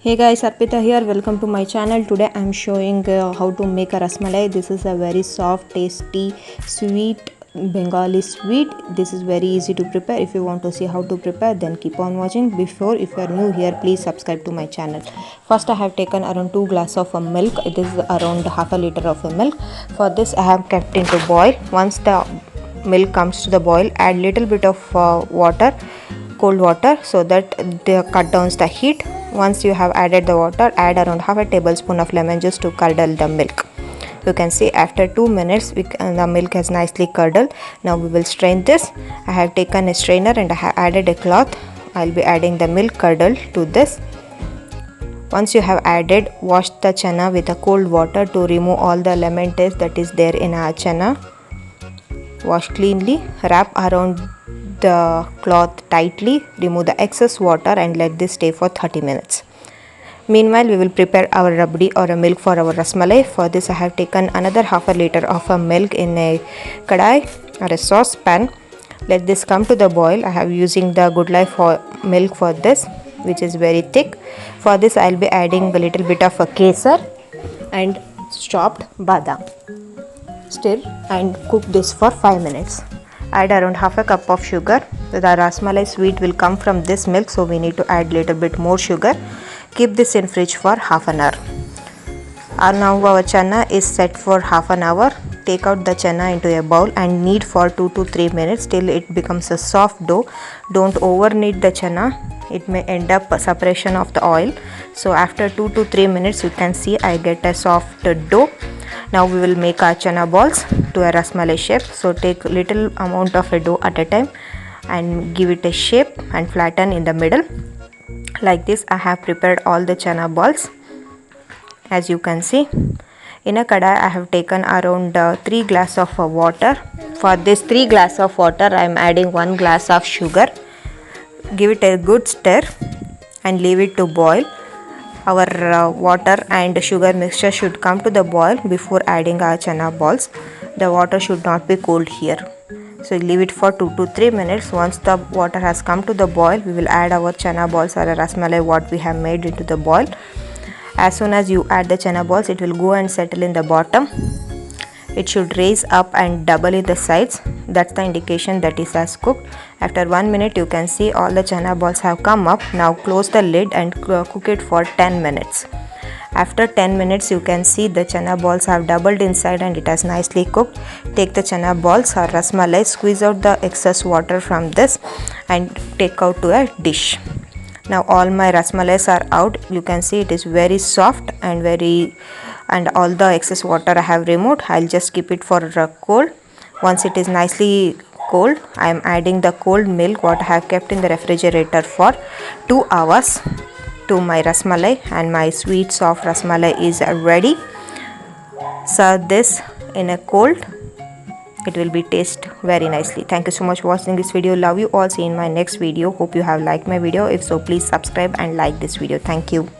Hey guys, Arpita here. Welcome to my channel. Today I am showing how to make a rasmalai. This is a very soft, tasty, sweet Bengali sweet. This is very easy to prepare. If you want to see how to prepare, then keep on watching. Before, if you are new here, please subscribe to my channel. First, I have taken around 2 glasses of milk. It is around half a liter of milk. For this, I have kept into boil. Once the milk comes to the boil, add little bit of water, cold water, so that they cut down the heat. Once you have added the water, add around half a tablespoon of lemon juice to curdle the milk. You can see after 2 minutes the milk has nicely curdled. Now we will strain this. I have taken a strainer and I have added a cloth. I'll be adding the milk curdled to this. Once you have added, wash the chana with a cold water to remove all the lemon taste that is there in our chana. Wash cleanly, wrap around the cloth tightly, remove the excess water and let this stay for 30 minutes. Meanwhile, we will prepare our rabdi or a milk for our rasmalai. For this, I have taken another half a liter of milk in a kadai or a saucepan. Let this come to the boil. I have using the Good Life milk for this, which is very thick. For this, I will be adding a little bit of a kesar and chopped badam. Stir and cook this for 5 minutes. Add around half a cup of sugar. The rasmalai sweet will come from this milk, so we need to add little bit more sugar. Keep this in fridge for half an hour. Now our chana is set for half an hour. Take out the chana into a bowl and knead for 2 to 3 minutes till it becomes a soft dough. Don't over knead the chana. It may end up a separation of the oil. So after 2 to 3 minutes, you can see I get a soft dough. Now we will make our chana balls to a rasmalai shape. So take little amount of a dough at a time and give it a shape and flatten in the middle. Like this, I have prepared all the chana balls. As you can see, in a kadai I have taken around 3 glasses of water. For this 3 glasses of water, I am adding 1 glass of sugar. Give it a good stir and leave it to boil. Our water and sugar mixture should come to the boil before adding our chana balls. The water should not be cold here. So leave it for 2 to 3 minutes. Once the water has come to the boil, we will add our chana balls or a rasmalai what we have made into the boil. As soon as you add the chana balls, it will go and settle in the bottom. It should raise up and double in the sides. That's the indication that it has cooked. After 1 minute, you can see all the chana balls have come up. Now close the lid and cook it for 10 minutes. After 10 minutes, you can see the chana balls have doubled inside and it has nicely cooked. Take the chana balls or rasmalai, squeeze out the excess water from this and take out to a dish. Now all my rasmalais are out. You can see it is very soft and all the excess water I have removed. I'll just keep it for cold. Once it is nicely cold, I am adding the cold milk what I have kept in the refrigerator for 2 hours to my rasmalai, and my sweet soft rasmalai is ready. Serve this in a cold. It will be taste very nicely. Thank you so much for watching this video. Love you all. See you in my next video. Hope you have liked my video. If so, please subscribe and like this video. Thank you.